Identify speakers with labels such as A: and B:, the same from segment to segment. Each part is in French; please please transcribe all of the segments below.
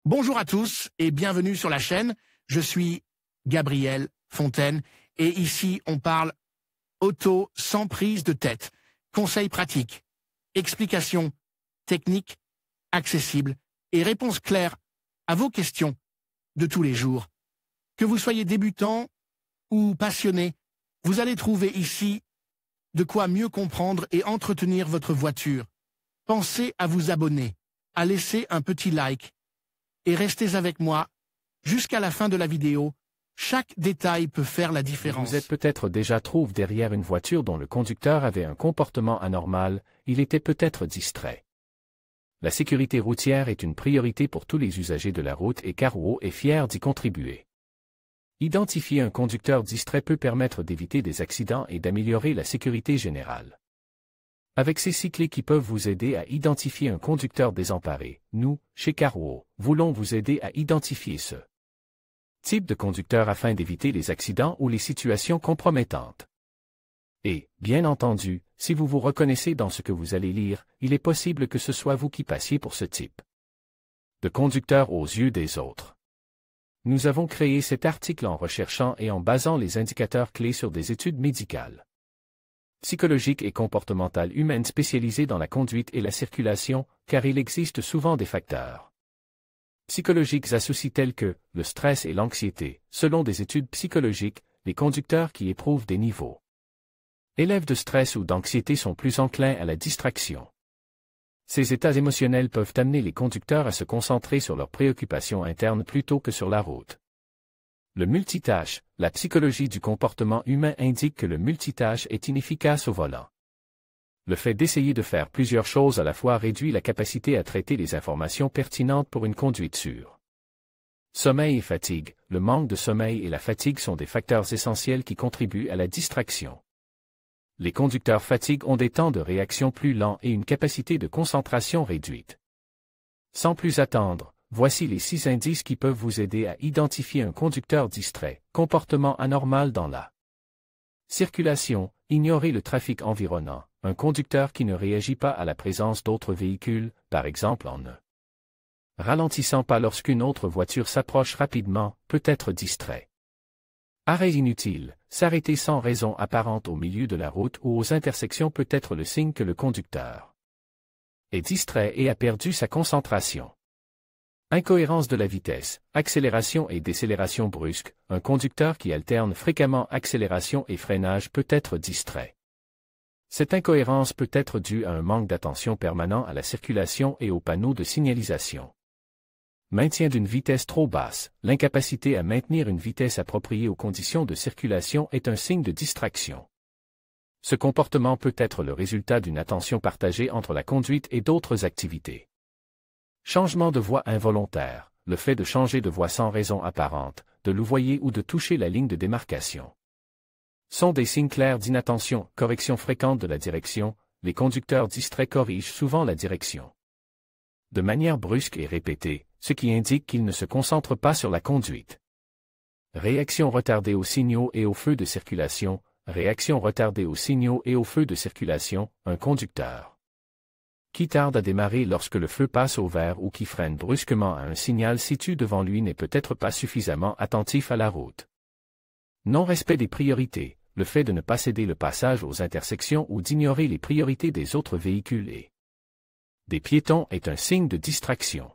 A: Bonjour à tous et bienvenue sur la chaîne. Je suis Gabriel Fontaine et ici on parle auto sans prise de tête. Conseils pratiques, explications techniques, accessibles et réponses claires à vos questions de tous les jours. Que vous soyez débutant ou passionné, vous allez trouver ici de quoi mieux comprendre et entretenir votre voiture. Pensez à vous abonner, à laisser un petit like et restez avec moi jusqu'à la fin de la vidéo. Chaque détail peut faire la différence.
B: Vous êtes peut-être déjà trouvé derrière une voiture dont le conducteur avait un comportement anormal, il était peut-être distrait. La sécurité routière est une priorité pour tous les usagers de la route et Carwow est fier d'y contribuer. Identifier un conducteur distrait peut permettre d'éviter des accidents et d'améliorer la sécurité générale. Avec ces 6 clés qui peuvent vous aider à identifier un conducteur désemparé, nous, chez Carwow, voulons vous aider à identifier ce type de conducteur afin d'éviter les accidents ou les situations compromettantes. Et, bien entendu, si vous vous reconnaissez dans ce que vous allez lire, il est possible que ce soit vous qui passiez pour ce type de conducteur aux yeux des autres. Nous avons créé cet article en recherchant et en basant les indicateurs clés sur des études médicales, psychologiques et comportementales humaines spécialisées dans la conduite et la circulation, car il existe souvent des facteurs psychologiques associés tels que le stress et l'anxiété. Selon des études psychologiques, les conducteurs qui éprouvent des niveaux élèves de stress ou d'anxiété sont plus enclins à la distraction. Ces états émotionnels peuvent amener les conducteurs à se concentrer sur leurs préoccupations internes plutôt que sur la route. Le multitâche, la psychologie du comportement humain indique que le multitâche est inefficace au volant. Le fait d'essayer de faire plusieurs choses à la fois réduit la capacité à traiter les informations pertinentes pour une conduite sûre. Sommeil et fatigue, le manque de sommeil et la fatigue sont des facteurs essentiels qui contribuent à la distraction. Les conducteurs fatigués ont des temps de réaction plus lents et une capacité de concentration réduite. Sans plus attendre, voici les 6 indices qui peuvent vous aider à identifier un conducteur distrait. Comportement anormal dans la circulation, ignorer le trafic environnant, un conducteur qui ne réagit pas à la présence d'autres véhicules, par exemple en ne ralentissant pas lorsqu'une autre voiture s'approche rapidement, peut être distrait. Arrêt inutile, s'arrêter sans raison apparente au milieu de la route ou aux intersections peut être le signe que le conducteur est distrait et a perdu sa concentration. Incohérence de la vitesse, accélération et décélération brusque, un conducteur qui alterne fréquemment accélération et freinage peut être distrait. Cette incohérence peut être due à un manque d'attention permanent à la circulation et aux panneaux de signalisation. Maintien d'une vitesse trop basse, l'incapacité à maintenir une vitesse appropriée aux conditions de circulation est un signe de distraction. Ce comportement peut être le résultat d'une attention partagée entre la conduite et d'autres activités. Changement de voie involontaire, le fait de changer de voie sans raison apparente, de louvoyer ou de toucher la ligne de démarcation sont des signes clairs d'inattention. Correction fréquente de la direction, les conducteurs distraits corrigent souvent la direction de manière brusque et répétée, ce qui indique qu'ils ne se concentrent pas sur la conduite. Réaction retardée aux signaux et aux feux de circulation, réaction retardée aux signaux et aux feux de circulation, un conducteur qui tarde à démarrer lorsque le feu passe au vert ou qui freine brusquement à un signal situé devant lui n'est peut-être pas suffisamment attentif à la route. Non-respect des priorités, le fait de ne pas céder le passage aux intersections ou d'ignorer les priorités des autres véhicules et des piétons est un signe de distraction.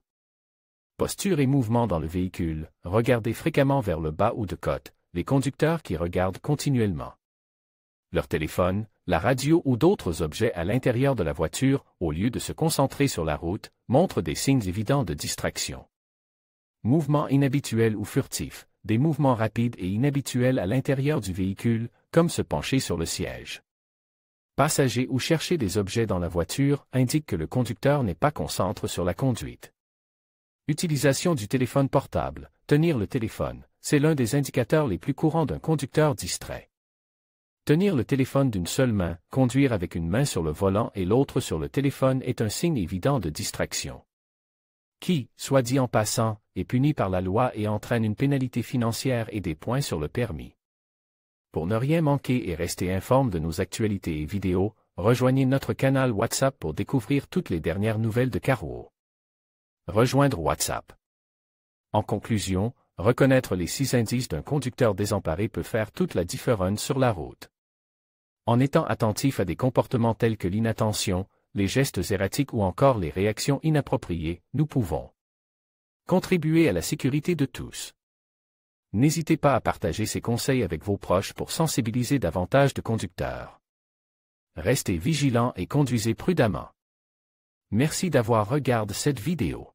B: Posture et mouvement dans le véhicule, regarder fréquemment vers le bas ou de côté, les conducteurs qui regardent continuellement leur téléphone, la radio ou d'autres objets à l'intérieur de la voiture, au lieu de se concentrer sur la route, montrent des signes évidents de distraction. Mouvements inhabituels ou furtifs, des mouvements rapides et inhabituels à l'intérieur du véhicule, comme se pencher sur le siège passager ou chercher des objets dans la voiture, indiquent que le conducteur n'est pas concentré sur la conduite. Utilisation du téléphone portable, tenir le téléphone, c'est l'un des indicateurs les plus courants d'un conducteur distrait. Tenir le téléphone d'une seule main, conduire avec une main sur le volant et l'autre sur le téléphone est un signe évident de distraction, qui, soit dit en passant, est puni par la loi et entraîne une pénalité financière et des points sur le permis. Pour ne rien manquer et rester informé de nos actualités et vidéos, rejoignez notre canal WhatsApp pour découvrir toutes les dernières nouvelles de Carwow. Rejoindre WhatsApp. En conclusion, reconnaître les 6 indices d'un conducteur désemparé peut faire toute la différence sur la route. En étant attentif à des comportements tels que l'inattention, les gestes erratiques ou encore les réactions inappropriées, nous pouvons contribuer à la sécurité de tous. N'hésitez pas à partager ces conseils avec vos proches pour sensibiliser davantage de conducteurs. Restez vigilants et conduisez prudemment. Merci d'avoir regardé cette vidéo.